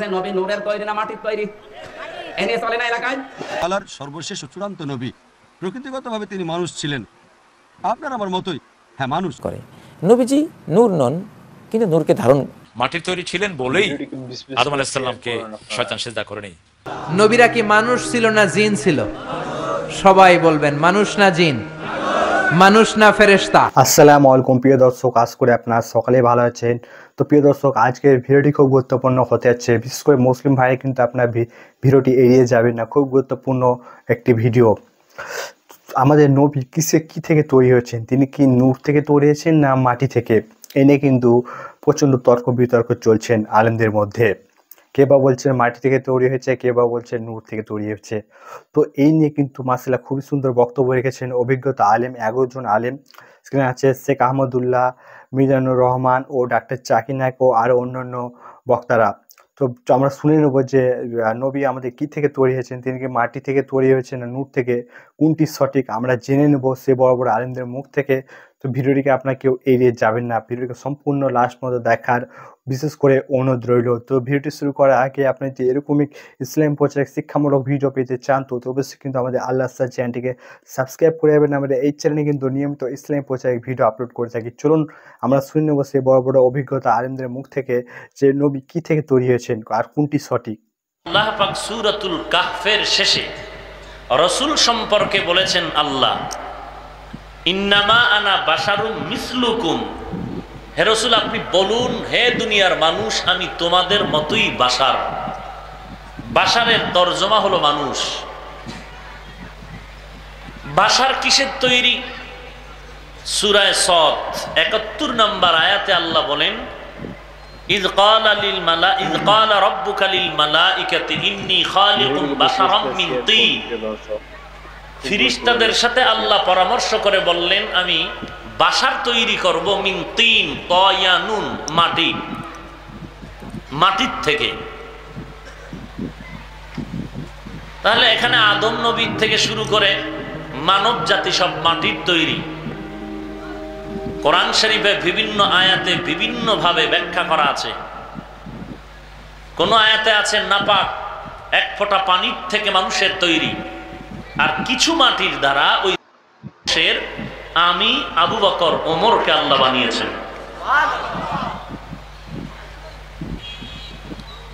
নবী নূরের তৈরি না মাটির তৈরি এ নিয়ে চলে না এলাকায়। আল্লাহর সর্বশেষ ও চূড়ান্ত নবী, প্রকৃতিগতভাবে তিনি মানুষ ছিলেন, আপনার আমার মতোই। হ্যাঁ, মানুষ করে নবীজি নূর নন, কিন্তু নূরকে ধারণ মাটির তৈরি ছিলেন বলেই আদম আলাইহিস সালামকে শয়তান সিজদা করেনি। নবীরা কি মানুষ ছিল না জিন ছিল? সবাই বলবেন মানুষ না জিন, মানুষ না ফেরেশতা। আসসালামু আলাইকুম প্রিয় দর্শক, আশা করি আপনারা সকালে ভালো আছেন। তো প্রিয় দর্শক, আজকের ভিডিওটি খুব গুরুত্বপূর্ণ হতে যাচ্ছে, বিশেষ করে মুসলিম ভাই কিন্তু আপনার ভিডিওটি এড়িয়ে যাবেন না, খুব গুরুত্বপূর্ণ একটি ভিডিও। আমাদের নবী কি থেকে তৈরি হয়েছেন? তিনি কি নূর থেকে তৈরি হয়েছেন না মাটি থেকে? এ নিয়ে কিন্তু প্রচণ্ড তর্ক বিতর্ক চলছেন আলেমদের মধ্যে। কে বা বলছেন মাটি থেকে তৈরি হয়েছে, কে বা বলছেন নূর থেকে তৈরি হয়েছে। তো এই নিয়ে কিন্তু মাশাআল্লাহ খুবই সুন্দর বক্তব্য রেখেছেন অভিজ্ঞতা আলেম, 11 জন আলেম। সেখানে আছে শেখ আহমদুল্লাহ, মিজানুর রহমান ও ডাক্তার জাকির নায়েক ও আরও অন্যান্য বক্তারা। তো আমরা শুনে নেব যে নবী আমাদের কি থেকে তৈরি হয়েছেন, তিনি কি মাটি থেকে তৈরি হয়েছেন না নূর থেকে, কোনটি সঠিক আমরা জেনে নেব সে বড় বড় আলেমদের মুখ থেকে। তো ভিডিওটিকে আপনারা কেউ এড়িয়ে যাবেন না, ভিডিওটিকে সম্পূর্ণ লাস্ট মতো দেখার বিশেষ করে অনুরোধ রইল। তো ভিডিওটি শুরু করার আগে আপনি যদি এরকমই ইসলাম প্রচারক শিক্ষামূলক ভিডিও পেতে চান তো অবশ্যই কিন্তু আমাদের আল্লাহ স্যার চ্যানেলটিকে সাবস্ক্রাইব করে যাবেন। আমাদের এই চ্যানেলে কিন্তু নিয়মিত ইসলাম প্রচারক ভিডিও আপলোড করে থাকি। চলুন আমরা শুনে নেব সেই বড় বড় অভিজ্ঞতা আলেমদের মুখ থেকে যে নবী কি থেকে তৈরি হয়েছেন আর কোনটি সঠিক। আল্লাহ পাক সূরাতুল কাহফের শেষে রাসূল সম্পর্কে বলেছেন, আল্লাহ ইন্নামা আনা বাশারুম মিসলুকুম, হে রাসূল আপনি বলুন, হে দুনিয়ার মানুষ, আমি তোমাদের মতোই বাশার। বাশারের তরজমা হলো মানুষ। বাশার কিসের তৈরি? সূরা সদ 71 নম্বর আয়াতে আল্লাহ বলেন, ইয ক্বালা রাব্বুকা লিল মালাইকাতি ইন্নী খালিকুম বাশারাম মিন তিন। ফেরেশতাদের সাথে আল্লাহ পরামর্শ করে বললেন, আমি বাশার তৈরি করব মিন তিন, তয়ানুন, মাটির থেকে। তাহলে এখানে আদম নবীর থেকে শুরু করে মানব জাতি সব মাটির তৈরি। কোরআন শরীফে বিভিন্ন আয়াতে বিভিন্ন ভাবে ব্যাখ্যা করা আছে। কোন আয়াতে আছে নাপাক, এক ফোঁটা পানির থেকে মানুষের তৈরি, আর কিছু মাটির দ্বারা ওই মানুষের আমি আবু বকর ওমরকে আল্লাহ বানিয়েছেন।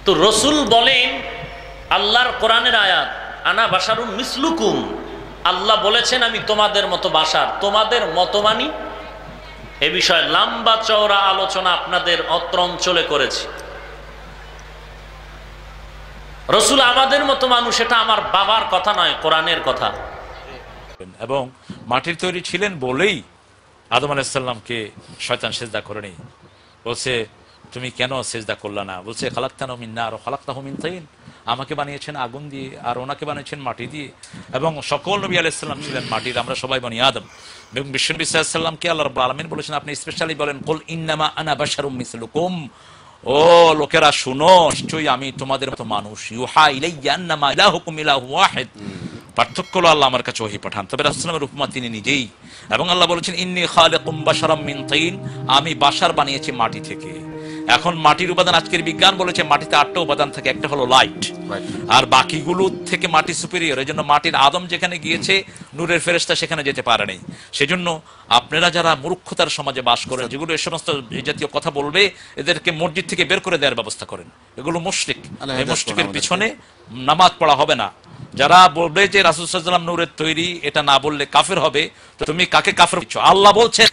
তো রসুল বলেন, আল্লাহর কোরআনের আয়াত, আনা বাশারুন মিসলুকুম, আল্লাহ বলেছেন আমি তোমাদের মতো বাশার। তোমাদের মতো মানি এ বিষয়ে লম্বা চওড়া আলোচনা আপনাদের অত্র অঞ্চলে করেছি। রসুল আমাদের মতো মানুষ, এটা আমার বাবার কথা নয়, কোরআনের কথা। এবং মাটির তৈরি ছিলেন বলেই আদম আলাইহিস সালামকে শয়তান সিজদা করেনি। বলছে তুমি কেন সিজদা করলা না? বলছে খালাকতাহু মিন নার ওয়া খালাকতাহু মিন তিন, আমাকে বানিয়েছেন আগুন দিয়ে আর ওনাকে বানিয়েছেন মাটি দিয়ে। এবং সকল নবী আলাইহিস সালাম ছিলেন মাটির, আমরা সবাই বনি আদম। এবং বিশ্বনবী সাল্লাল্লাহু আলাইহি ওয়াসাল্লামকে আল্লাহ রাব্বুল আলামিন বলেছেন, আপনি স্পেশালি বলেন, কুল ইন্নামা আনা বাশারুম মিসলুকুম, ও লোকেরা শুনো, নিশ্চয়ই আমি তোমাদের মতো মানুষ। ইউহা ইলাইয়া আন্নামা ইলাহুকুম ইলাহু ওয়াহিদ, পার্থক্য হলো আল্লাহ আমার কাছে ওহী পাঠান। তবে রাসূল সাল্লাল্লাহু আলাইহি ওয়াসাল্লামের উপমা তিনি নিজেই। এবং আল্লাহ বলেছেন, ইন্নী খালিকুম বাশারাম মিন তিন, আমি বাশার বানিয়েছি মাটি থেকে। এখন মাটির উপাদান আজকের বিজ্ঞান বলেছে মাটিতে 8টা উপাদান থাকে, একটা হলো লাইট, আর বাকিগুলো থেকে মাটি সুপিরিয়র। এই জন্য মাটির আদম যেখানে গিয়েছে, নূরের ফেরেশতা সেখানে যেতে পারে নাই। সেজন্য আপনারা যারা মূর্খতার সমাজে বাস করেন, যেগুলো এই সমস্ত এই জাতীয় কথা বলবে, এদেরকে মসজিদ থেকে বের করে দেওয়ার ব্যবস্থা করেন। এগুলো মুশরিক, এই মুশরিকের পিছনে নামাজ পড়া হবে না। যারা বলবে যে রাসূল সাল্লাল্লাহু আলাইহি ওয়াসাল্লাম নূরের তৈরি, এটা না বললে কাফের হবে, তো তুমি কাকে কাফের বলছো? আল্লাহ বলছেন,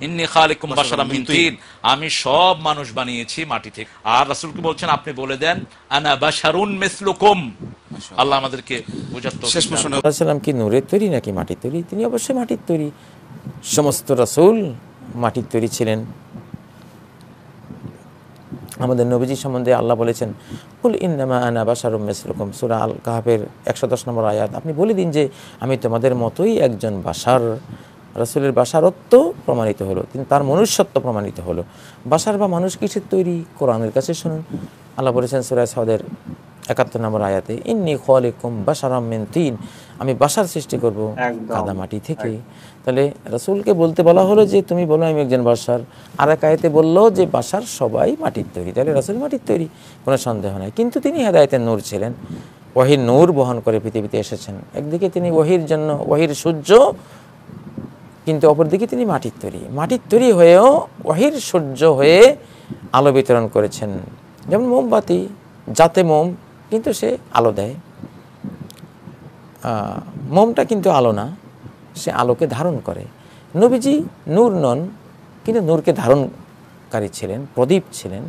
ইন্নী খালিকুম বাশারাম মিন তিন, আমি সব মানুষ বানিয়েছি মাটি থেকে। আর রাসূলকে বলছেন, আপনি বলে দেন আনা বাশারুন মিসলুকুম। আল্লাহ আমাদেরকে বোঝাতে। শেষ প্রশ্ন, রাসূল কি নূরের তৈরি নাকি মাটির তৈরি? তিনি অবশ্যই মাটির তৈরি। সমস্ত রাসূল মাটির তৈরি ছিলেন। আমাদের নবীজি সম্বন্ধে আল্লাহ বলেছেন, কুল ইন্নামা আনা বাশারুম মিসলুকুম, সূরা আল কাহফের 110 নম্বর আয়াত। আপনি বলে দিন যে আমি তোমাদের মতোই একজন বাশার। রাসূলের বাশারত্ব প্রমাণিত হলো, তিনি তার মনুষ্যত্ব প্রমাণিত হলো। বাশার বা মানুষ কিসের তৈরি? কোরআনের কাছে শুনুন। আল্লাহ বলেছেন সূরা সদের 71 নম্বর আয়াতে, ইন্নী খালিকুম বাশারাম মিন তিন, আমি বাশার সৃষ্টি করব কাদা মাটি থেকে। তাহলে রাসূলকে বলতে বলা হলো যে তুমি বলো আমি একজন বাশার, আর এক আয়াতে বললো যে বাশার সবাই মাটির তৈরি, তাহলে রাসূল মাটির তৈরি, কোনো সন্দেহ নাই। কিন্তু তিনি হেদায়েতের নূর ছিলেন, ওহীর নূর বহন করে পৃথিবীতে এসেছেন। একদিকে তিনি ওহীর জন্য ওহীর সূর্য, কিন্তু অপরদিকে তিনি মাটির তৈরি হয়েও ওহীর সূর্য হয়ে আলো বিতরণ করেছেন। যেমন মোমবাতি, যাতে মোম, কিন্তু সে আলো দেয়। মোমটা কিন্তু আলো না, সে আলোকে ধারণ করে। নবীজি নূর নন, কিন্তু নূরকে ধারণকারী ছিলেন, প্রদীপ ছিলেন।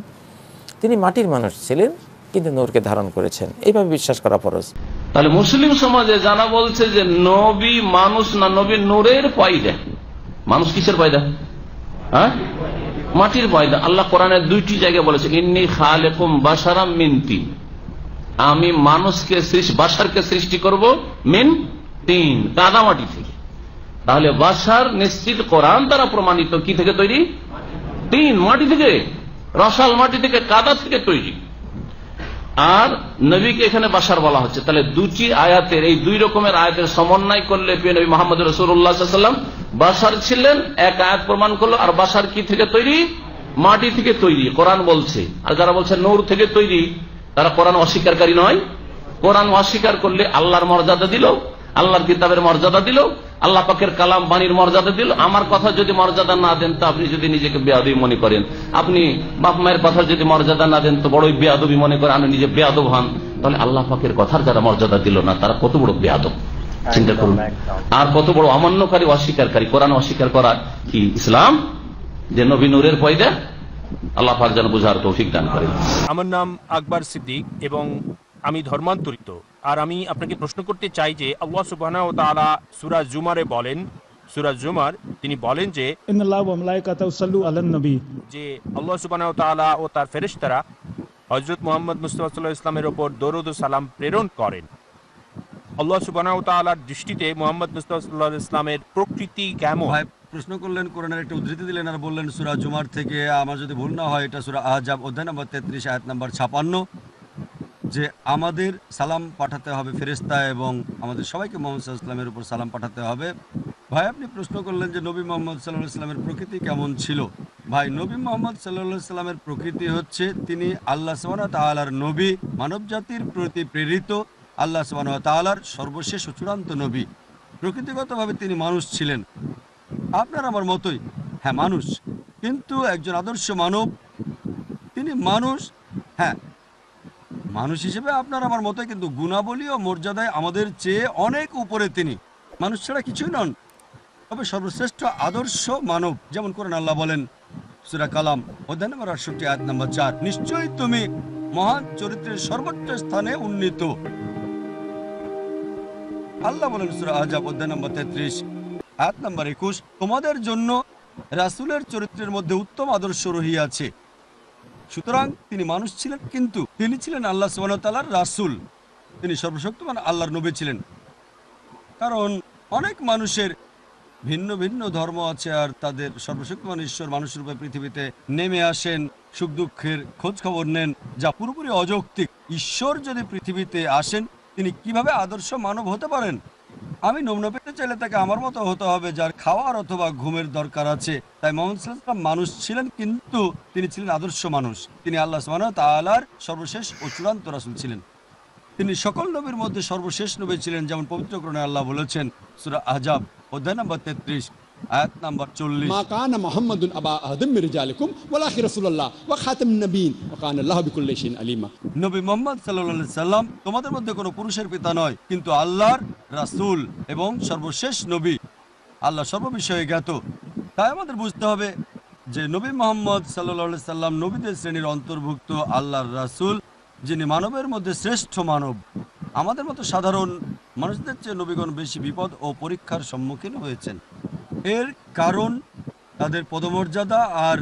তিনি মাটির মানুষ ছিলেন, কিন্তু নূরকে ধারণ করেছেন। এইভাবে বিশ্বাস করা ফরজ। তাহলে মুসলিম সমাজে জানা বলছে যে নবী মানুষ না, নবী নূরের পয়দা। মানুষ কিসের পয়দা? হ্যাঁ, মাটির পয়দা। আল্লাহ কোরআনের 2টি জায়গায় বলেছে, ইন্নী খালিকুম বাশারাম মিন তিন, আমি মানুষকে বাশারকে সৃষ্টি করব মিন তিন, কাদা মাটি থেকে। তাহলে বাশার নিশ্চিত কোরআন দ্বারা প্রমাণিত কি থেকে তৈরি? তিন, মাটি থেকে, রসাল মাটি থেকে, কাদা থেকে তৈরি। আর নবীকে এখানে বাশার বলা হচ্ছে। তাহলে 2টি আয়াতের, এই 2 রকমের আয়াতের সমন্বয় করলে নবী মুহাম্মদ রাসূলুল্লাহ সাল্লাল্লাহু আলাইহি ওয়াসাল্লাম বাশার ছিলেন। এক আয়াত প্রমাণ করলো। আর বাশার কি থেকে তৈরি? মাটি থেকে তৈরি, কোরআন বলছে। আর যারা বলছে নূর থেকে তৈরি, তারা কোরআন অস্বীকারী নয়। কোরআন অস্বীকার করলে আল্লাহর মর্যাদা দিল, আল্লাহর কিতাবের মর্যাদা দিল, আল্লাহ পাকের কালাম বাণীর মর্যাদা দিল। আমার কথা যদি মর্যাদা না দেন, তো আপনি যদি নিজেকে বেয়াদবি মনে করেন, আপনি বাপ মায়ের কথা যদি মর্যাদা না দেন, তো বড়ই বেয়াদবি মনে করেন, আপনি নিজে বেয়াদব হন, তাহলে আল্লাহ পাকের কথার যারা মর্যাদা দিল না, তারা কত বড় বেয়াদব চিন্তা করুন। আর কত বড় অমান্যকারী, অস্বীকারী। কোরআন অস্বীকার করা কি ইসলাম? যে নবী নূরের পয়দা। আল্লাহ পাক যেন বুঝার তৌফিক দান করেন। আমার নাম আকবর সিদ্দিক এবং আমি ধর্মান্তরিত। আর আমি আপনাকে প্রশ্ন করতে চাই যে আল্লাহ সুবহানাহু ওয়া তাআলা সূরা জুমারে বলেন, সূরা জুমার তিনি বলেন যে ইন্নাল্লাহা ওয়া মালাইকাতাহু ইউসাল্লু আলান নবী, যে আল্লাহ সুবহানাহু ওয়া তাআলা ও তার ফেরেশতারা হযরত মুহাম্মদ মুস্তাফা সাল্লাল্লাহু আলাইহি ওয়াসাল্লামের উপর দরুদ ও সালাম প্রেরণ করেন। আল্লাহ সুবহানাহু ওয়া তাআলার দৃষ্টিতে মুহাম্মদ মুস্তাফা সাল্লাল্লাহু আলাইহি ওয়াসাল্লামের প্রকৃতি কেমন? ভাই প্রশ্ন করলেন, কোরআনের একটা উদ্ধৃতি দিলেন আর বললেন সূরা জুমার থেকে। আমার যদি ভুল না হয়, এটা সূরা আহজাব অধ্যায় নম্বর 33 আয়াত নম্বর 56, যে আমাদের সালাম পাঠাতে হবে ফেরেশতা এবং আমাদের সবাইকে মুহাম্মদ সাল্লাল্লাহু আলাইহি ওয়াসাল্লামের উপর সালাম পাঠাতে হবে। ভাই আপনি প্রশ্ন করলেন যে নবী মুহাম্মদ সাল্লাল্লাহু আলাইহি ওয়াসাল্লামের প্রকৃতি কেমন ছিল। ভাই নবী মুহাম্মদ সাল্লাল্লাহু আলাইহি ওয়াসাল্লামের প্রকৃতি হচ্ছে, তিনি আল্লাহ সুবহানাহু ওয়া তাআলার নবী, মানব জাতির প্রতি প্রেরিত আল্লাহ সুবহানাহু ওয়া তাআলার সর্বশেষ ও চূড়ান্ত নবী। প্রকৃতিগতভাবে তিনি মানুষ ছিলেন, আপনার আমার মতোই। হ্যাঁ, মানুষ, কিন্তু একজন আদর্শ মানব। তিনি মানুষ, হ্যাঁ মানুষ হিসেবে আপনার আমার মতোই, কিন্তু গুণাবলী ও মর্যাদায় আমাদের চেয়ে অনেক উপরে। তিনি মানুষ ছাড়া কিছুই নন, তবে সর্বশ্রেষ্ঠ আদর্শ মানব। যেমন কোরআন আল্লাহ বলেন সূরা কালাম অধ্যায় নম্বর 68 আয়াত নম্বর 4, নিশ্চয়ই তুমি মহান চরিত্রের সর্বোচ্চ স্থানে উন্নীত। আল্লাহ বলেন সূরা আহজাব অধ্যায় নম্বর 33 আয়াত নম্বর 21, তোমাদের জন্য রাসূলের চরিত্রের মধ্যে উত্তম আদর্শ রহিয়াছে। সুতরাং তিনি মানুষ ছিলেন, কিন্তু তিনি ছিলেন আল্লাহ সুবহানাহু ওয়া তাআলার রাসূল। তিনি সর্বশক্তিমান আল্লাহর নবী ছিলেন। কারণ অনেক মানুষের ভিন্ন ভিন্ন ধর্ম আছে, আর তাদের সর্বশক্তিমান ঈশ্বর মানুষের উপর পৃথিবীতে নেমে আসেন, সুখ দুঃখের খোঁজ খবর নেন, যা পুরোপুরি অযৌক্তিক। ঈশ্বর যদি পৃথিবীতে আসেন, তিনি কিভাবে আদর্শ মানব হতে পারেন? আমি নমুনা পেতে চাইলে তাকে আমার মতো হতে হবে, যার খাওয়ার অথবা ঘুমের দরকার আছে। তাই মুহাম্মদ সাল্লাল্লাহু আলাইহি ওয়াসাল্লাম মানুষ ছিলেন, কিন্তু তিনি ছিলেন আদর্শ মানুষ। তিনি আল্লাহ সুবহানাহু ওয়া তাআলার সর্বশেষ ও চূড়ান্ত রাসূল ছিলেন। তিনি সকল নবীর মধ্যে সর্বশেষ নবী ছিলেন, যেমন পবিত্র কোরআনে আল্লাহ বলেছেন সূরা আহজাব অধ্যায় নম্বর 33 আয়াত নম্বর 40, মা কানা মুহাম্মাদুন আবা আহাদিম মির রিজালিকুম ওয়ালাকি রাসূলুল্লাহ ওয়া খাতামুন নবিয়্যিন ওয়া কানা আল্লাহু বিকুল্লি শাইইন আলিমা। নবী মুহাম্মদ সাল্লাল্লাহু আলাইহি সাল্লাম তোমাদের মধ্যে কোনো পুরুষের পিতা নয়, কিন্তু আল্লাহর রাসূল এবং সর্বশেষ নবী, আল্লাহ সর্ববিষয়ে জ্ঞাত। তাই আমাদের বুঝতে হবে যে নবী মুহাম্মদ সাল্লাল্লাহু আলাইহি সাল্লাম নবীদের শ্রেণীর অন্তর্ভুক্ত আল্লাহর রাসূল, যিনি মানবের মধ্যে শ্রেষ্ঠ মানব। আমাদের মতো সাধারণ মানুষদের চেয়ে নবীগণ বেশি বিপদ ও পরীক্ষার সম্মুখীন হয়েছেন। এর কারণ তাদের পদমর্যাদা, আর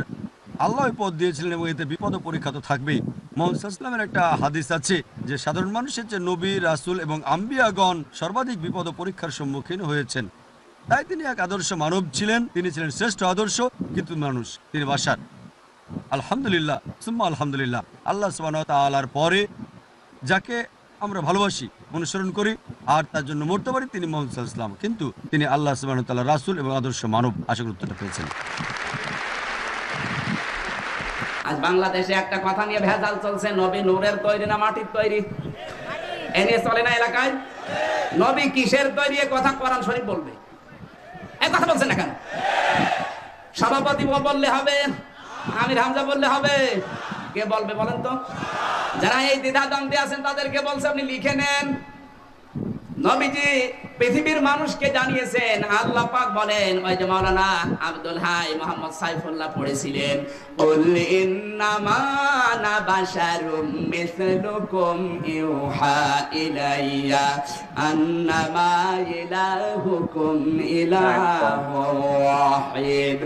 আল্লাহ পদ দিয়েছিলেন এবং এতে বিপদ ও পরীক্ষা তো থাকবেই। মুহাম্মদ সাল্লাল্লাহু আলাইহি ওয়াসাল্লামের একটা হাদিস আছে যে সাধারণ মানুষের চেয়ে নবী, রাসূল এবং আম্বিয়াগণ সর্বাধিক বিপদ ও পরীক্ষার সম্মুখীন হয়েছেন। তাই তিনি এক আদর্শ মানব ছিলেন, তিনি ছিলেন শ্রেষ্ঠ আদর্শ, কিন্তু মানুষ, তিনি বাশার। আলহামদুলিল্লাহ সুম্মা আলহামদুলিল্লাহ, আল্লাহ সুবহানাহু ওয়া তাআলার পরে যাকে আমরা ভালোবাসি, অনুসরণ করি আর তার জন্য মরতে পারি, তিনি মুহাম্মদ সাল্লাল্লাহু আলাইহি ওয়াসাল্লাম। কিন্তু তিনি আল্লাহ সুবহানাহু ওয়া তাআলার রাসূল এবং আদর্শ মানব। আশা করি উত্তরটা পেয়েছেন। আজ বাংলাদেশে একটা কথা নিয়ে ভেজাল চলছে, নবী নূরের তৈরি না মাটির তৈরি, এ নিয়ে চলে না এলাকায়। নবী কিসের তৈরি এ কথা কোরআন শরীফ বলবে, এই কথা বলছেন না কেন? সভাপতি বললে হবে, আমির হামজা বললে হবে, কে বলবে বলেন তো? যারা এই দ্বিধাদ্বন্দ্বে আছেন তাদেরকে বলছে আপনি লিখে নেন। নবীজি পৃথিবীর মানুষকে জানিয়েছেন, আল্লাহ পাক বলেন, ওই যে মাওলানা আব্দুল হাই মোহাম্মদ সাইফুল্লাহ পড়েছিলেন, কুল ইন্নামা আনা বাশারুম মিসলুকুম ইউহা ইলাইয়া আন্নামা ইলাহুকুম ইলাহুন ওয়াহিদ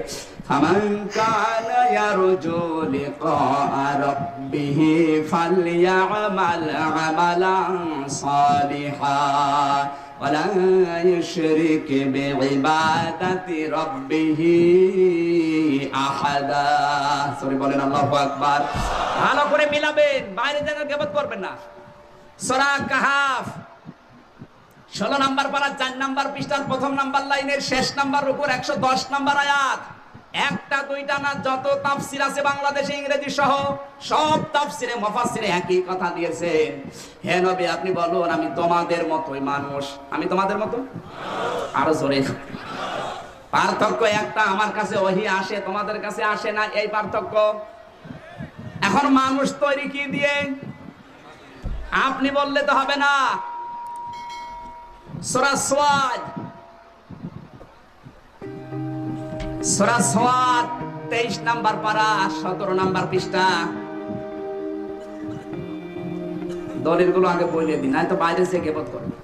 ফামান কানা ইয়ারজু লিকা রাব্বিহি ফালইয়ামাল আমালান সালিহা ওয়ালা ইউশরিক বিইবাদাতি রাব্বিহি আহাদা। সরি বলেন আল্লাহু আকবার। ভালো করে মিলাবেন, বাইরে যেন গীবত করবেন না। সূরা কাহাফ 16 নম্বর পারা 4 নম্বর পৃষ্ঠার প্রথম নম্বর লাইনের শেষ নম্বর উপর 110 নম্বর আয়াত। একটা দুইটা না, যত তাফসির আছে বাংলাদেশে ইংরেজি সহ সব তাফসিরে মুফাসসিরে একই কথা দিয়েছেন, হে নবী আপনি বলুন আমি তোমাদের মতোই মানুষ। আমি তোমাদের মতো, আরো জোরে। পার্থক্য একটা, আমার কাছে ওহী আসে, তোমাদের কাছে আসে না, এই পার্থক্য। এখন মানুষ তৈরি কি দিয়ে? আপনি বললে তো হবে না। সূরা সাদ, সূরা সাদ 23 নম্বর পারা 17 নম্বর পৃষ্ঠা। দলিলগুলো আগে বলে দিন, নাই তো বাইরে সে গীবত করবে,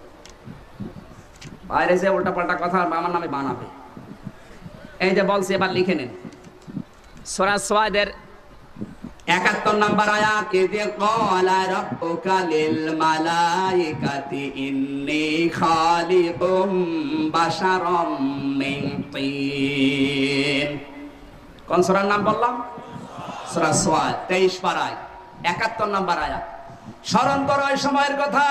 বাইরে সে উল্টা পাল্টা কথা আমার নামে বানাবে। এই যে বলছি, এবার লিখে নেন। সূরা সাদের 71 নম্বর আয়াত, ইযে ক্বালা রাব্বুকা লিল মালাইকাতি ইন্নী খালিকুম বাশারাম মিন তিন। কোন সূরার নাম বললাম? সূরা সাদ 23 পারায় 71 নম্বর আয়াত। স্মরণ করো ওই সময়ের কথা।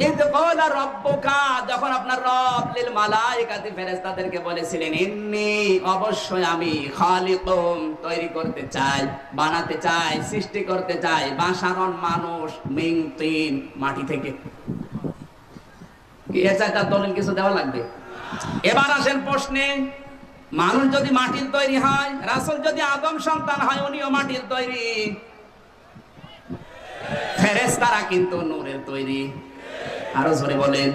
ইযে ক্বালা রাব্বুকা, যখন আপনার রব লিল মালাইকাতি ফেরেশতাদেরকে বলেছিলেন, ইন্নী অবশ্যই আমি, খালিকুম তৈরি করতে চাই, বানাতে চাই, সৃষ্টি করতে চাই, বাশারন মানুষ, মিন তিন মাটি থেকে। কি এর চাইতে দলিল কিছু দেওয়া লাগবে? এবার আসেন প্রশ্নে, মানুষ যদি মাটির তৈরি হয়, রাসূল যদি আদম সন্তান হয়, উনিও মাটির তৈরি, ফেরেশতারা কিন্তু নূরের তৈরি। আরো জোরে বলেন।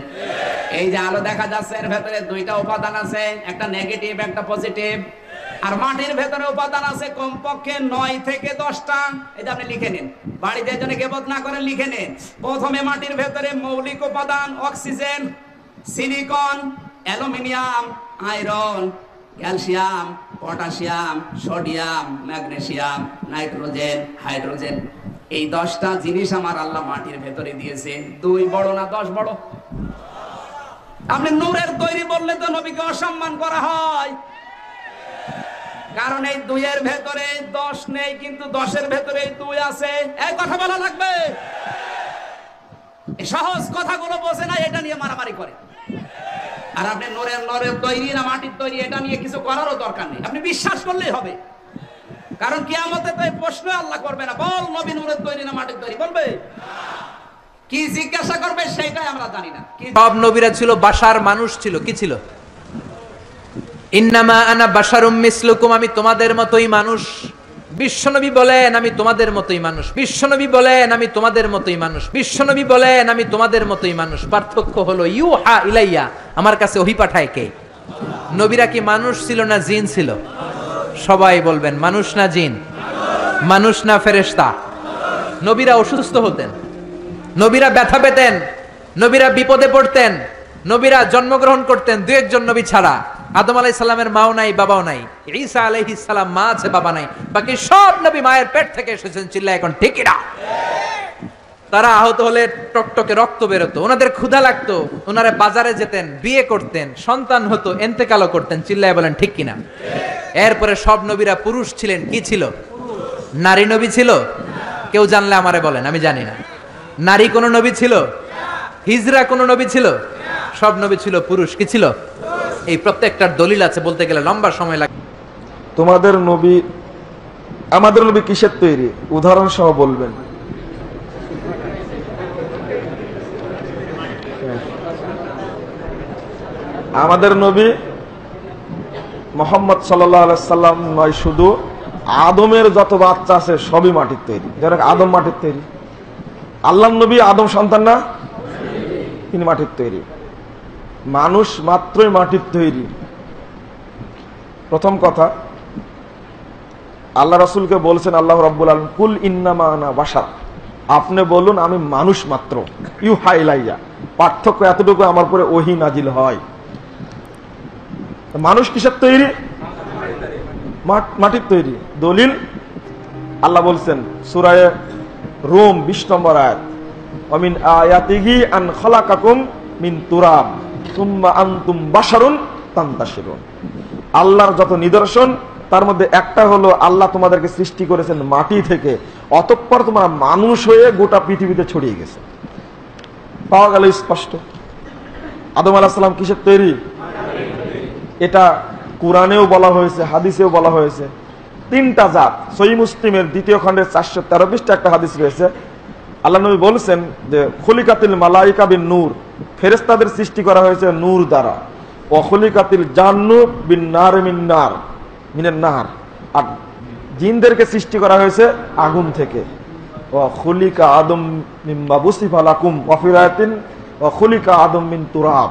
এই যে আলো দেখা যাচ্ছে, এর ভেতরে দুইটা উপাদান আছে, একটা নেগেটিভ একটা পজিটিভ। আর মাটির ভেতরে উপাদান আছে কমপক্ষে 9 থেকে 10টা। এই যে আপনি লিখে নিন, বাড়িতে জন্য গীবত না করেন, লিখে নিন। প্রথমে মাটির ভেতরে মৌলিক উপাদান oxygen, silicon, aluminium, iron, calcium, potassium, sodium, magnesium, nitrogen, hydrogen. এই 10টা জিনিস আমার আল্লাহ মাটির ভেতরে দিয়েছে। 2 বড় না 10 বড়? আপনি নূরের তৈরি বললে তো নবীকে অসম্মান করা হয়, কারণ এই 2 এর ভেতরে 10 নেই, কিন্তু 10 এর ভেতরে 2 আছে। এই কথা বলা লাগবে। এই সহজ কথাগুলো বোঝে না, এটা নিয়ে মারামারি করে। আর আপনি নূরের তৈরি না মাটির তৈরি, এটা নিয়ে কিছু করারও দরকার নেই, আপনি বিশ্বাস করলেই হবে। কারণ কিয়ামতে তো এই প্রশ্ন আল্লাহ করবে না, বল নবী নূরের তৈরি না মাটির তৈরি, বলবে। কি জিজ্ঞাসা করবে সেটাই আমরা জানি না। সব নবীরা ছিল বাশার, মানুষ ছিল। কি ছিল? ইন্নামা আনা বাশারুম মিসলুকুম, আমি তোমাদের মতোই মানুষ। বিশ্বনবী বলেন আমি তোমাদের মতোই মানুষ। বিশ্বনবী বলেন আমি তোমাদের মতোই মানুষ। বিশ্বনবী বলেন আমি তোমাদের মতোই মানুষ। পার্থক্য হলো ইউহা ইলাইয়া, আমার কাছে ওহী পাঠায় কে? নবীরা কি মানুষ ছিল না জিন ছিল? সবাই বলবেন মানুষ না জিন, মানুষ না ফেরেশতা? নবীরা অসুস্থ হতেন, নবীরা ব্যথা পেতেন, নবীরা বিপদে পড়তেন, নবীরা জন্মগ্রহণ করতেন 2-1 নবী ছাড়া। আদম আলাইহিস সালামের মাও নাই, বাবাও নাই। ঈসা আলাইহিস সালাম মা আছে, বাবা নাই। বাকি সব নবী মায়ের পেট থেকে এসেছেন। চিল্লায় এখন ঠিক না? তারা আহত হলে টকটকে রক্ত বেরোতো, ওনাদের ক্ষুধা লাগতো, ওনারা বাজারে যেতেন, বিয়ে করতেন, সন্তান হতো, ইন্তেকালও করতেন। চিল্লায় বলেন ঠিক কিনা? এরপরে সব নবীরা পুরুষ ছিলেন। কি ছিল? নারী নবী ছিল? কেউ জানলে আমারে বলেন, আমি জানি না। নারী কোন নবী ছিল? হিজরা কোন নবী ছিল? সব নবী ছিল পুরুষ। কি ছিল? এই প্রত্যেকটার দলিল আছে, বলতে গেলে লম্বা সময় লাগে। তোমাদের নবী, আমাদের নবী কিসের তৈরি? উদাহরণ সহ বলবেন। আমাদের নবী মুহাম্মদ সাল্লাল্লাহু আলাইহি সাল্লাম নয়, শুধু আদমের যত বাচ্চা আছে সবই মাটির তৈরি। যেরকম আদম মাটির তৈরি, আল্লাহর নবী আদম সন্তান না, তিনি মাটির তৈরি। মানুষ মাত্রই মাটির তৈরি। প্রথম কথা, আল্লাহ রাসূলকে বলছেন আল্লাহ রাব্বুল আলামিন, কুল ইন্নামা আনা বাশার, আপনি বলুন আমি মানুষ মাত্র, ইউহা ইলাইয়া। পার্থক্য এতটুকু, আমার পরে ওহী নাজিল হয়। মানুষ কিসের তৈরি? মাটির তৈরি। দলিল আল্লাহ বলছেন সূরা রুম 20 নম্বর আয়াত, ওয়ামিন আয়াতিহি আন খালাকাকুম মিন তুরাব সুম্মা আনতুম বাশারুন তানতাশিরুন। আল্লাহর যত নিদর্শন তার মধ্যে একটা হলো আল্লাহ তোমাদেরকে সৃষ্টি করেছেন মাটি থেকে, অতঃপর তোমরা মানুষ হয়ে গোটা পৃথিবীতে ছড়িয়ে গেছে। পাওয়া গেল স্পষ্ট। আদম আলাইহিস সালাম কিসের তৈরি? এটা কোরআনেও বলা হয়েছে, হাদিসেও বলা হয়েছে। তিনটা জাত, সহিহ মুসলিমের 2য় খণ্ডের 413 পৃষ্ঠা একটা হাদিস রয়েছে। আল্লাহ নবী বলেছেন যে খুলিকাতিল মালাইকা বিন নূর, ফেরেশতাদের সৃষ্টি করা হয়েছে নূর দ্বারা। ও খুলিকাতিল জান্নু বিন নার মিন নার মিনান নার, আর জিনদেরকে সৃষ্টি করা হয়েছে আগুন থেকে। ও খুলিকা আদম মিম্মা বুসিফা লাকুম ওয়া ফিরাতিন ও খুলিকা আদম মিন তুরাব,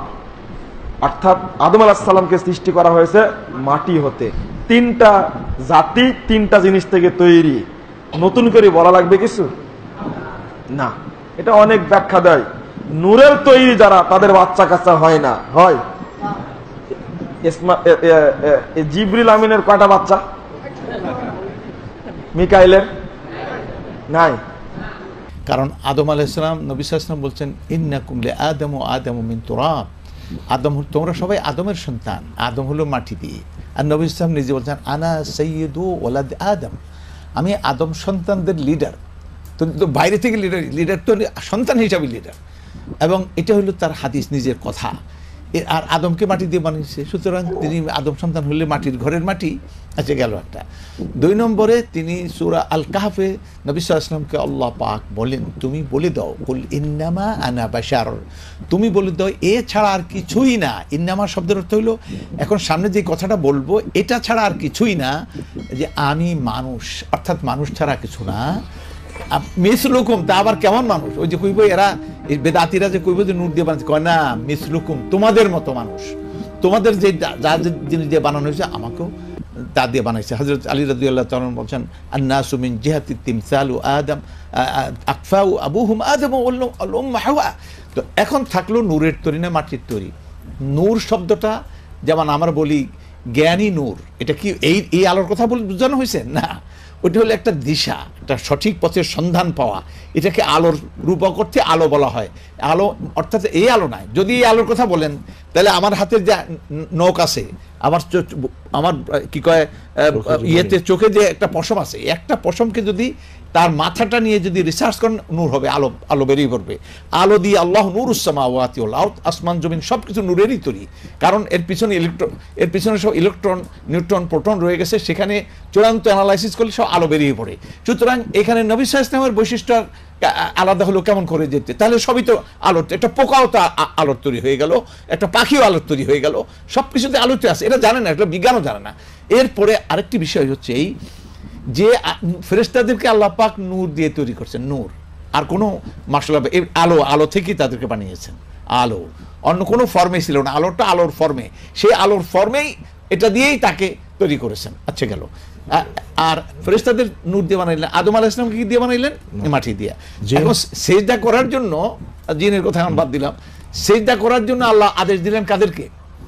অর্থাৎ আদম আলাইহিস সালামকে সৃষ্টি করা হয়েছে মাটি হতে। তিনটা জাতি তিনটা জিনিস থেকে তৈরি। নতুন করে বলা লাগবে কিছু না, এটা অনেক ব্যাখ্যা দেয়। নূরের তৈরি যারা, তাদের বাচ্চা কাচ্চা হয় না, হয়। জিবরিল আমিনের কয়টা বাচ্চা? মিকাইলের নাই। কারণ আদম আলাইহিস সালাম, নবী সাল্লাল্লাহু আলাইহি ওয়াসাল্লাম বলছেন ইন্নাকুম লিআদম ওয়া আদামু মিন তুরাব, আদম, তোমরা সবাই আদমের সন্তান, আদম হলো মাটি দিয়ে। আর নবী সাল্লাল্লাহু নিজে বলছেন আনা সাইয়্যিদু ওয়ালাদ আদম, আমি আদম সন্তানদের লিডার। তো বাইরে থেকে লিডার তো সন্তান হিসাবে লিডার, এবং এটা হলো তার হাদিস, নিজের কথা। আর আদমকে মাটি দিয়ে বানিয়েছে, সুতরাং তিনি আদম সন্তান হলে মাটির ঘরের মাটি। আচ্ছা, গেল একটা। 2 নম্বরে তিনি সূরা আল কাহফে নবী সাল্লাল্লাহু আলাইহি ওয়াসাল্লামকে আল্লাহ পাক বলেন, তুমি বলে দাও কুল ইন্নামা আনা বাশার, তুমি বলে দাও এ ছাড়া আর কিছুই না। ইন্নামা শব্দের অর্থ হলো, এখন সামনে যে কথাটা বলবো এটা ছাড়া আর কিছুই না, যে আমি মানুষ, অর্থাৎ মানুষ ছাড়া কিছু না। মিসলুকুম, তা আবার কেমন মানুষ? ওই যে কইব এরা বেদাতিরা যে কইব যে নূর দিয়ে বানাচ্ছে, কয় না মিসলুকুম, তোমাদের মতো মানুষ। তোমাদের যে যা জিনিস দিয়ে বানানো হয়েছে আমাকেও তা দিয়ে বানাইছে। হযরত আলী রাদিয়াল্লাহু তাআলা বলছেন আন-নাসু মিন জিহাতি তিমসালু আদম আকফাউ আবুহুম আদম ওয়াল উম্মু হাওয়া। তো এখন থাকলো নূরের তৈরি না মাটির তৈরি? নূর শব্দটা যেমন আমরা বলি জ্ঞানী নূর, এটা কি এই আলোর কথা বলে বোঝানো হয়েছে? না, ওইটা হলো একটা দিশা, একটা সঠিক পথের সন্ধান পাওয়া। এটাকে আলোর রূপক অর্থে আলো বলা হয়। আলো অর্থাৎ এই আলো নয়। যদি এই আলোর কথা বলেন তাহলে আমার হাতের যে নখ আছে, আমার কি কয় ইয়েতে চোখে যে একটা পশম আছে, একটা পশমকে যদি তার মাথাটা নিয়ে যদি রিসার্চ করেন, নূর হবে, আলো বেরিয়ে পড়বে। আলো দিয়ে আল্লাহ নূরুস সামাওয়াতি ওয়াল আরদ, আসমান জমিন সব কিছু নূরেরই তৈরি। কারণ এর পিছনে সব ইলেকট্রন, নিউট্রন, প্রোটন রয়ে গেছে, সেখানে চূড়ান্ত অ্যানালাইসিস করলে সব আলো বেরিয়ে পড়ে। সুতরাং এখানে নবী সাল্লাল্লাহু আলাইহি ওয়াসাল্লামের বৈশিষ্ট্য আলাদা হলো কেমন করে যেতে? তাহলে সবই তো আলোর, একটা পোকাও তো আলোর তৈরি হয়ে গেল, একটা পাখিও আলোর তৈরি হয়ে গেল, সব কিছুতে আলোতে আছে। এটা জানে না, এটা বিজ্ঞানও জানে না। এরপরে আরেকটি বিষয় হচ্ছে এই যে ফেরেশতাদেরকে আল্লাহ পাক নূর দিয়ে তৈরি করছেন, নূর। আর কোনো মাশাআল্লাহ আলো থেকেই তাদেরকে বানিয়েছেন। আলো অন্য কোনো ফর্মে ছিল না, আলোটা আলোর ফর্মে, সেই আলোর ফর্মেই এটা দিয়েই তাকে তৈরি করেছেন। আচ্ছা, গেল। আর ফেরেশতাদের নূর দিয়ে বানাইলেন, আদম আলাইহিস সালামকে কি দিয়ে বানাইলেন? মাটি দিয়ে। এখন সেজদা করার জন্য, জিনের কথা এখন বাদ দিলাম, সেজদা করার জন্য আল্লাহ আদেশ দিলেন কাদেরকে?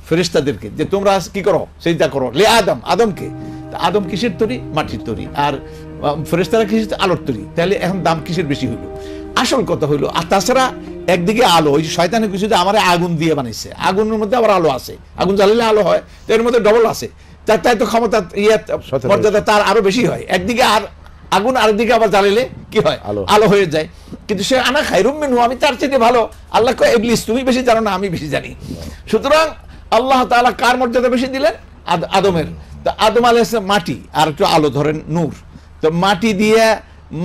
ফেরেশতাদেরকে, যে তোমরা কি করো? সেজদা করো লে আদম, আদমকে। আদম কিসের তৈরি? মাটির তৈরি। আর ফেরেশতারা কিসের? আলোর তৈরি। তাহলে এখন দাম কিসের বেশি হইল? আসল কথা হইল, আর তাছাড়া একদিকে আলো, ওই যে শয়তানের কিছু যে আমার আগুন দিয়ে বানাইছে, আগুনের মধ্যে আবার আলো আছে, আগুন জ্বালালে আলো হয়, তো এর মধ্যে ডবল আছে, তাই তো ক্ষমতা মর্যাদা তার আরো বেশি হয়। একদিকে আর আগুন আরেকদিকে আবার জ্বালালে কি হয়, আলো হয়ে যায়। কিন্তু সে আনা খায়রুম মিনহু, আমি তার চেয়ে ভালো। আল্লাহ কয় ইবলিস তুমি বেশি জানো না, আমি বেশি জানি। সুতরাং আল্লাহ তাআলা কার মর্যাদা বেশি দিলেন? আদমের। তো আদম আলাইহিস সালাম মাটি, আর একটু আলো ধরেন নূর। তো মাটি দিয়ে,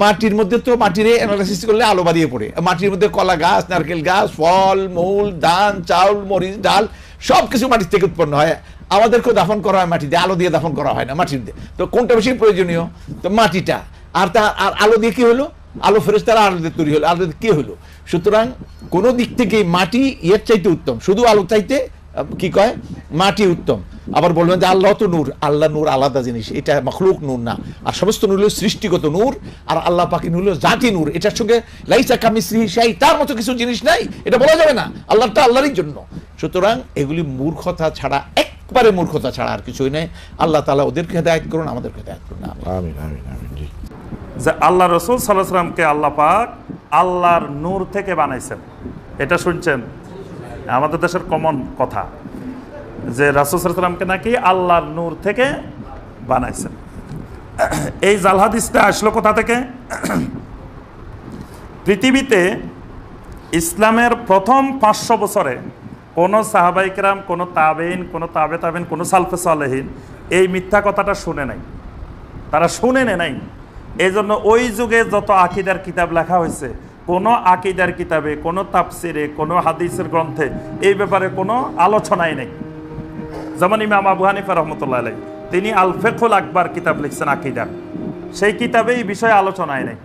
মাটির মধ্যে তো মাটির অ্যানালাইসিস করলে আলো বাড়িয়ে পড়ে। মাটির মধ্যে কলা গাছ, নারকেল গাছ, ফল মূল, ধান চাউল মরিচ ডাল সবকিছু মাটির থেকে উৎপন্ন হয়। আমাদেরকেও দাফন করা হয় মাটি দিয়ে, আলো দিয়ে দাফন করা হয় না, মাটির দিয়ে। তো কোনটা বেশি প্রয়োজনীয়? তো মাটিটা। আর আলো দিয়ে কি হলো? আলো ফেরেশতারা আলো দিয়ে তৈরি হলো, আলো দিয়ে কি হলো? সুতরাং কোনো দিক থেকে মাটি এর চাইতে উত্তম, শুধু আলো চাইতে কি কয় মাটি উত্তম। আবার বলবেন যে আল্লাহ তো নূর, আল্লাহ নূর আলাদা জিনিস, এটা মখলুক নূর না। আর সমস্ত নূর হলো সৃষ্টিগত নূর, আর আল্লাহ পাকের নূর হলো জাতি নূর। এটার সঙ্গে লাইসা কামিসলিহি শাই, তার মতো কিছু জিনিস নাই, এটা বলা যাবে না। আল্লাহটা আল্লাহরই জন্য। সুতরাং এগুলি মূর্খতা ছাড়া, একবারে মূর্খতা ছাড়া আর কিছুই নেই। আল্লাহ তাআলা ওদেরকে হেদায়েত করুন, আমাদেরকে হেদায়েত করুন। আমিন আমিন আমিন। জি, যে আল্লাহ রাসূল সাল্লাল্লাহু আলাইহি ওয়াসাল্লামকে আল্লাহ পাক আল্লাহর নূর থেকে বানাইছেন, এটা শুনছেন? আমাদের দেশের কমন কথা যে রাসূল সাল্লাল্লাহু আলাইহি ওয়াসাল্লামকে নাকি আল্লাহর নূর থেকে বানাইছেন। এই জাল হাদিসটা আসলো কোথা থেকে? পৃথিবীতে ইসলামের প্রথম 500 বছরে কোনো সাহাবায়ে কেরাম, কোনো তাবেঈন, কোনো তাবে তাবেঈন, কোনো সালফে সালেহিন এই মিথ্যা কথাটা শুনে নাই, তারা শুনে নাই। এই জন্য ওই যুগে যত আকীদার কিতাব লেখা হয়েছে, কোনো আকীদার কিতাবে, কোনো তাফসিরে, কোনো হাদিসের গ্রন্থে এই ব্যাপারে কোনো আলোচনাই নেই। যেমন ইমাম আবু হানিফা রাহমাতুল্লাহ আলাইহি তিনি আল ফিকহুল আকবার কিতাব লিখছেন আকীদার, সেই কিতাবে এই বিষয়ে আলোচনাই নেই,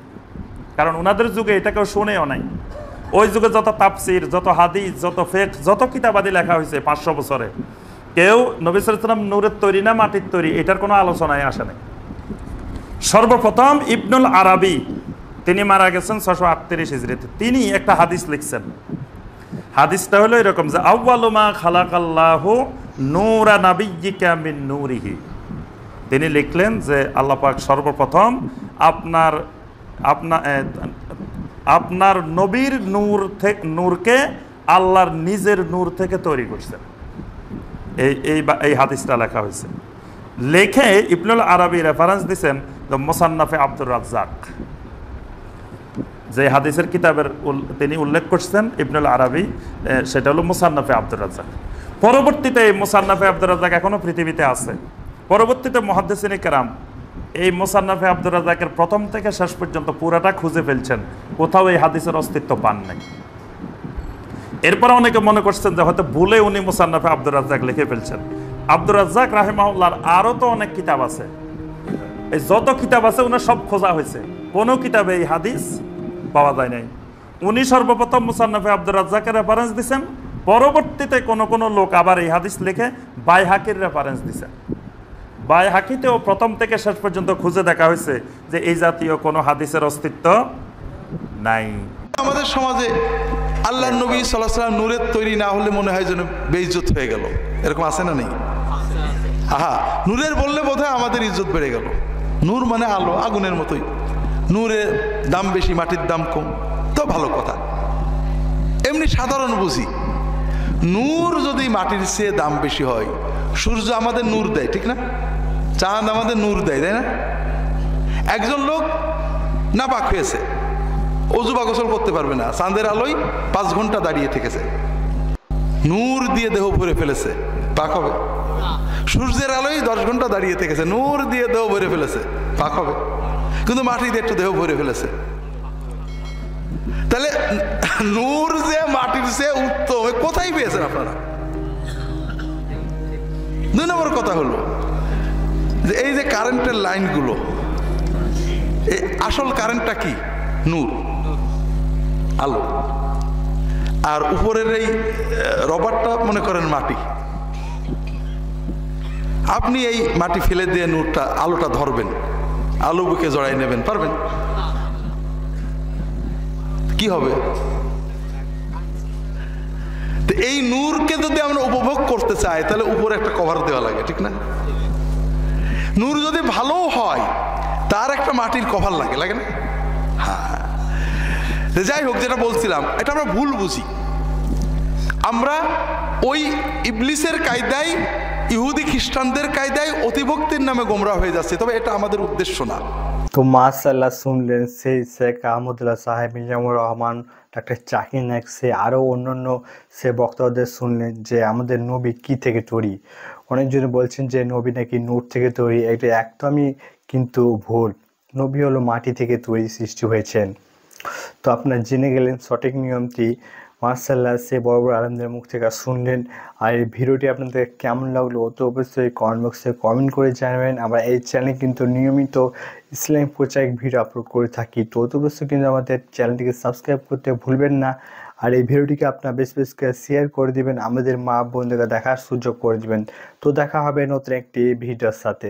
কারণ ওনাদের যুগে এটা কেউ শুনেও নাই। ওই যুগে যত তাফসির, যত হাদিস, যত ফিকহ, যত কিতাবাদি লেখা হয়েছে 500 বছরে, কেউ নবী সাল্লাল্লাহু আলাইহি ওয়াসাল্লাম নূরের তৈরি না মাটির তৈরি এটার কোনো আলোচনায় আসে নাই। সর্বপ্রথম ইবনুল আরাবি, তিনি মারা গেছেন 638 হিজরিতে, তিনি একটা হাদিস লিখছেন। হাদিসটা হলো এরকম যে আউয়ালু মা খালাকাল্লাহু নূরা নাবিয়্যিকা মিন নূরিহি। তিনি লিখলেন যে আল্লাহ পাক সর্বপ্রথম আপনার নবীর নূরকে আল্লাহর নিজের নূর থেকে তৈরি করছেন। এই হাদিসটা লেখা হয়েছে। লেখে ইবনুল আরাবি রেফারেন্স দিয়েছেন মুসান্নাফে আব্দুর রাজ্জাক, যে হাদিসের কিতাবের তিনি উল্লেখ করছেন ইবনুল আরাবি, সেটা হলো মুসান্নাফে আব্দুর রাজ্জাক। পরবর্তীতে এই মুসান্নাফে আব্দুর রাজ্জাক এখনো পৃথিবীতে আছে। পরবর্তীতে মুহাদ্দিসিনে কেরাম এই মুসান্নাফে আব্দুর রাজ্জাকের প্রথম থেকে শেষ পর্যন্ত পুরাটা খুঁজে ফেলছেন, কোথাও এই হাদিসের অস্তিত্ব পান নাই। এরপরে অনেকে মনে করছেন যে হয়তো ভুলে উনি মুসান্নাফে আব্দুর রাজ্জাক লিখে ফেলছেন। আব্দুর রাজ্জাক রাহিমাহুল্লাহর আরও তো অনেক কিতাব আছে, এই যত কিতাব আছে ওনার সব খোঁজা হয়েছে, কোনো কিতাবে এই হাদিস পাওয়া যায় নাই। উনি সর্বপ্রথম মুসান্নাফে আব্দুর রাজ্জাকের রেফারেন্স দিয়েছেন, পরবর্তীতে কোনো লোক আবার এই হাদিস লিখে বাইহাকির রেফারেন্স দিয়েছেন। বাইহাকিতেও প্রথম থেকে শেষ পর্যন্ত খুঁজে দেখা হয়েছে যে এই জাতীয় কোনো হাদিসের অস্তিত্ব নাই। আমাদের সমাজে আল্লাহর নবী সাল্লাল্লাহু আলাইহি ওয়াসাল্লাম নূরের তৈরি না হলে মনে হয় যেন বেইজ্জত হয়ে গেল, এরকম আছে না নেই? আহা, নূরের বললে বোধহয় আমাদের ইজ্জত বেড়ে গেল। নূর মানে আলো, আগুনের মতোই। নূরের দাম বেশি, মাটির দাম কম, তো ভালো কথা। এমনি সাধারণ বুঝি, নূর যদি মাটির চেয়ে দাম বেশি হয়, সূর্য আমাদের নূর দেয়, ঠিক না? চাঁদ আমাদের নূর দেয়, তাই না? একজন লোক নাপাক হয়েছে, অজু বা গোসল করতে পারবে না, চাঁদের আলোয় 5 ঘন্টা দাঁড়িয়ে থেকেছে, নূর দিয়ে দেহ ভরে ফেলেছে, পাক হবে? সূর্যের আলোয় 10 ঘন্টা দাঁড়িয়ে থেকেছে, নূর দিয়ে দেহ ভরে ফেলেছে, পাক হবে? কিন্তু মাটি দিয়ে একটু দেহ ভরে ফেলেছে। তাহলে নূর যে মাটির চেয়ে উত্তম, কোথায় পেয়েছেন আপনারা? 2 নম্বর কথা হলো যে এই যে কারেন্টের লাইনগুলো, এই আসল কারেন্টটা কি? নূর, আলো। আর উপরের এই রবারটা মনে করেন মাটি। আপনি এই মাটি ফেলে দিয়ে নূরটা, আলোটা ধরবেন, আলো বুকে জড়াই নেবেন, পারবেন? কি হবে? তো এই নূরকে যদি আমরা উপভোগ করতে চাই তাহলে উপরে একটা কভার দেওয়া লাগে, ঠিক না? নূর যদি ভালো হয় তার একটা মাটির কভার লাগে, লাগে না? হ্যাঁ। যাই হোক, যেটা বলছিলাম, এটা আমরা ভুল বুঝি। আমরা ওই ইবলিসের কায়দায়, ইহুদি খ্রিস্টানদের কায়দায় অতিভক্তির নামে গোমরা হয়ে যাচ্ছে। তবে এটা আমাদের উদ্দেশ্য না। তো মাশাআল্লাহ শুনলেন সেই শেখ আহমদুল্লাহ সাহেব, মিজানুর রহমান, ডাক্তার জাকির নায়েক, সে আরও অন্যান্য সে বক্তাদের শুনলেন যে আমাদের নবী কী থেকে তৈরি। অনেকজন বলছেন যে নবী নাকি নূর থেকে তৈরি, এটা একদমই কিন্তু ভুল। নবী হলো মাটি থেকে তৈরি সৃষ্টি হয়েছেন। তো আপনারা জেনে গেলেন সঠিক নিয়মটি। মাশাআল্লাহ সে বড় বড় আলেমদের মুখ থেকে শুনলেন। আর এই ভিডিওটি আপনাদের কেমন লাগলো তো অবশ্যই কমেন্ট বক্সে কমেন্ট করে জানাবেন। আমরা এই চ্যানেলে কিন্তু নিয়মিত ইসলামিক প্রচারিক ভিডিও আপলোড করে থাকি, তো অবশ্যই কিন্তু আমাদের চ্যানেলটিকে সাবস্ক্রাইব করতে ভুলবেন না। আর এই ভিডিওটিকে আপনারা বেশ বেশ করে শেয়ার করে দিবেন, আমাদের মা বোনদেরকে দেখার সুযোগ করে দিবেন। তো দেখা হবে নতুন একটি ভিডিওর সাথে।